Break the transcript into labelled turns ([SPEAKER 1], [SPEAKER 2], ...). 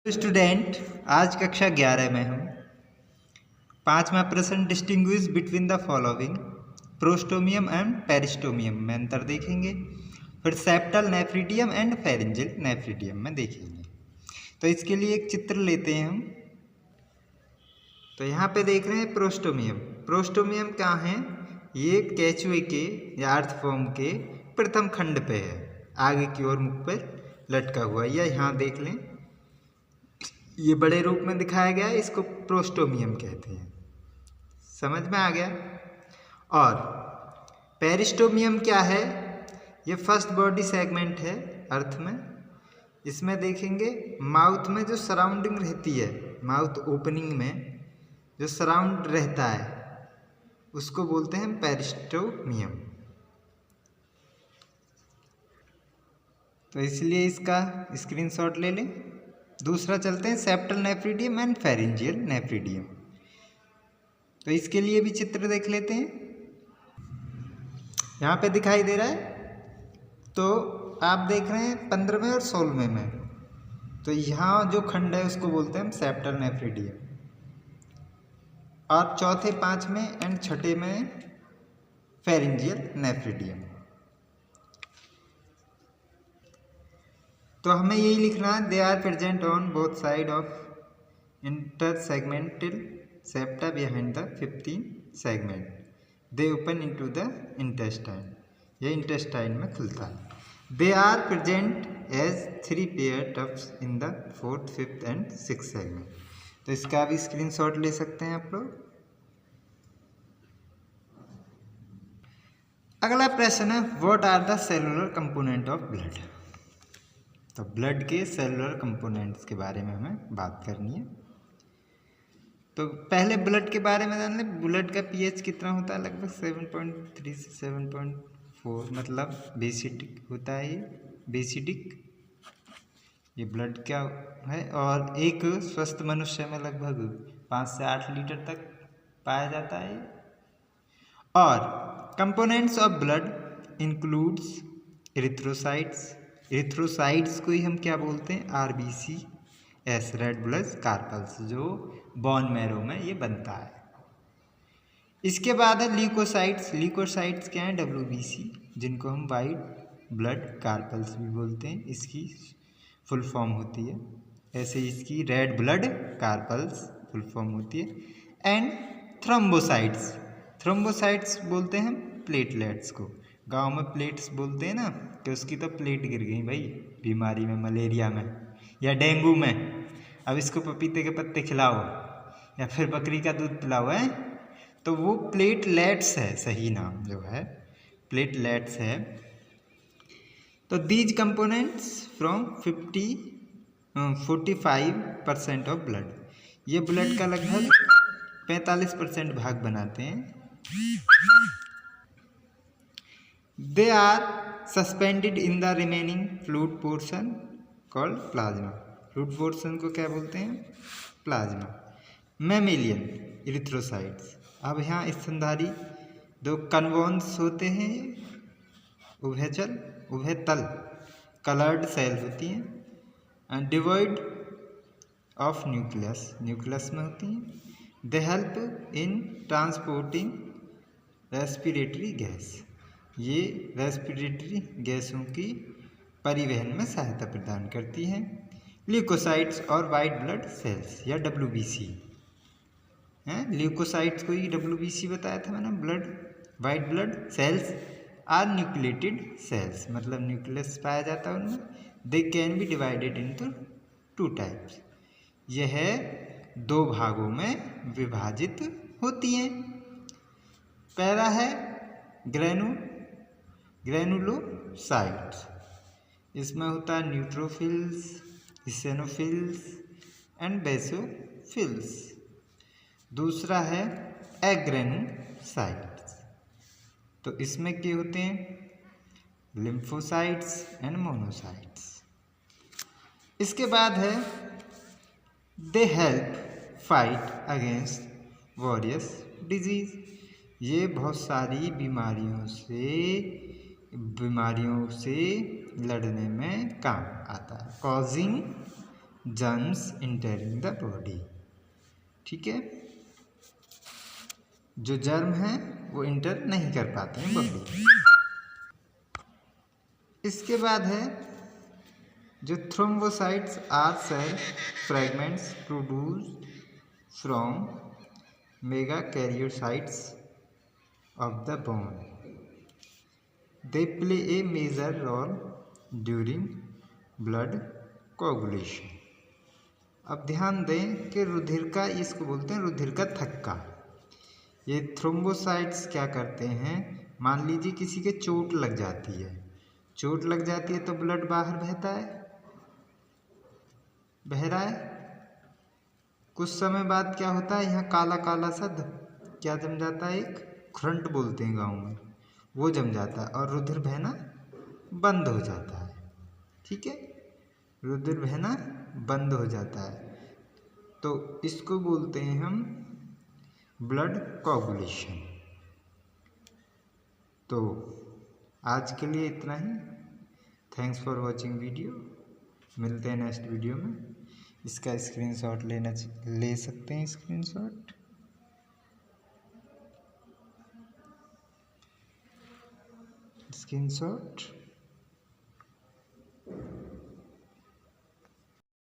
[SPEAKER 1] Student, आज कक्षा 11 में हम पांचवा प्रश्न distinguish between the following prostomium and peristomium में अंतर देखेंगे। फिर सेप्टल नेफ्रिडियम एंड फेरिंजियल नेफ्रिडियम में देखेंगे। तो इसके लिए एक चित्र लेते हैं हम। तो यहाँ पे देख रहे हैं प्रोस्टोमियम। प्रोस्टोमियम क्या है? ये केचुए के या अर्थवर्म के प्रथम खंड पे है, आगे की ओर मुख पर लटका हुआ। या यहाँ देख लें, ये बड़े रूप में दिखाया गया है, इसको प्रोस्टोमियम कहते हैं। समझ में आ गया? और पेरिस्टोमियम क्या है? ये फर्स्ट बॉडी सेगमेंट है अर्थ में। इसमें देखेंगे माउथ में जो सराउंडिंग रहती है, माउथ ओपनिंग में जो सराउंड रहता है, उसको बोलते हैं पेरिस्टोमियम। तो इसलिए इसका स्क्रीनशॉट ले लें। दूसरा चलते हैं सेप्टल नेफ्रिडियम एंड फेरिंजियल नेफ्रिडियम। तो इसके लिए भी चित्र देख लेते हैं। यहाँ पे दिखाई दे रहा है, तो आप देख रहे हैं 15वें और 16वें में। तो यहाँ जो खंड है उसको बोलते हैं हम सेप्टल नेफ्रिडियम, और चौथे, 5वें एंड 6ठे में फेरिंजियल नेफ्रिडियम। तो हमें यही लिखना है, they are present on both side of intersegmental septa behind the 15 segment, they open into the intestine. ये इंटेस्टाइन में खुलता है। They are present as 3 pair tufts in the 4th, 5th and 6th segment. तो इसका भी screenshot ले सकते हैं आप लोग। अगला प्रश्न है, what are the cellular component of blood. तो ब्लड के सेलुलर कंपोनेंट्स के बारे में हमें बात करनी है। तो पहले ब्लड के बारे में जान लें। ब्लड का पीएच कितना होता है? लगभग 7.3 से 7.4, मतलब बेसिडिक होता है। ये बेसिडिक ये ब्लड क्या है। और एक स्वस्थ मनुष्य में लगभग 5 से 8 लीटर तक पाया जाता है। और components of blood includes erythrocytes. Erythrocytes को ही हम क्या बोलते हैं? RBC S, red blood carpals, जो बोन मैरो में ये बनता है। इसके बाद है ल्यूकोसाइट्स। ल्यूकोसाइट्स क्या है? डब्ल्यूबीसी, जिनको हम वाइट ब्लड कार्पल्स भी बोलते हैं। इसकी फुल फॉर्म होती है। ऐसे इसकी red blood carpals full form होती है। And thrombocytes. थ्रोम्बोसाइट्स बोलते हैं हम प्लेटलेट्स को। गांव में प्लेट्स बोलते हैं ना, कि उसकी तो प्लेट गिर गई भाई बीमारी में, मलेरिया में या डेंगू में। अब इसको पपीते के पत्ते खिलाओ या फिर बकरी का दूध पिलाओ है, तो वो प्लेटलेट्स है, सही नाम जो है प्लेटलेट्स है। तो these components from 45% of blood. ये ब्लड का लगभग 45% भाग बनाते हैं। They are suspended in the remaining fluid portion called plasma. Fluid portion को क्या बोलते हैं? प्लाज्मा। Mammalian erythrocytes. अब यहाँ स्तनधारी दो कन्वॉन्स होते हैं, उभयचर उभयतल कलर्ड सेल होती हैं, डिवॉइड ऑफ न्यूक्लियस, न्यूक्लियस में होती हैं। They help in transporting respiratory gas. ये रेस्पिरेटरी गैसों की परिवहन में सहायता प्रदान करती हैं। ल्यूकोसाइट्स और वाइट ब्लड सेल्स या डब्ल्यूबीसी हैं। ल्यूकोसाइट्स को ही डब्ल्यूबीसी बताया था मैंने। Blood white blood cells are nucleated cells, मतलब न्यूक्लियस पाया जाता है उनमें। They can be divided into 2 types. यह 2 भागों में विभाजित होती हैं। पहला है ग्रैनुलोसाइट्स। इसमें होता है न्यूट्रोफिल्स, इसेनोफिल्स एंड बेसोफिल्स। दूसरा है एग्रेनुसाइट्स। तो इसमें क्या होते हैं? Lymphocytes and monocytes. इसके बाद है they help fight against various disease. ये बहुत सारी बीमारियों से लड़ने में काम आता है। Causing germs entering the body. ठीक है, जो जर्म हैं वो इंटर नहीं कर पाते हैं बॉडी। इसके बाद है जो thrombocytes are cell fragments produced from megakaryocytes of the bone. They play a major role during blood coagulation. अब ध्यान दें कि रुधिर का, इसको बोलते हैं रुधिर का थक्का। ये थ्रोम्बोसाइट्स क्या करते हैं, मान लीजिए किसी के चोट लग जाती है, चोट लग जाती है तो ब्लड बाहर बहता है, बह रहा है। कुछ समय बाद क्या होता है, यहाँ काला काला सा क्या जम जाता है, एक खुरंट बोलते हैं गाँव में, वो जम जाता है और रुधिर बहना बंद हो जाता है। ठीक है, रुधिर बहना बंद हो जाता है, तो इसको बोलते हैं हम ब्लड कोगुलेशन। तो आज के लिए इतना ही। Thanks for watching video. मिलते हैं नेक्स्ट वीडियो में। इसका स्क्रीनशॉट ले सकते हैं, स्क्रीनशॉट।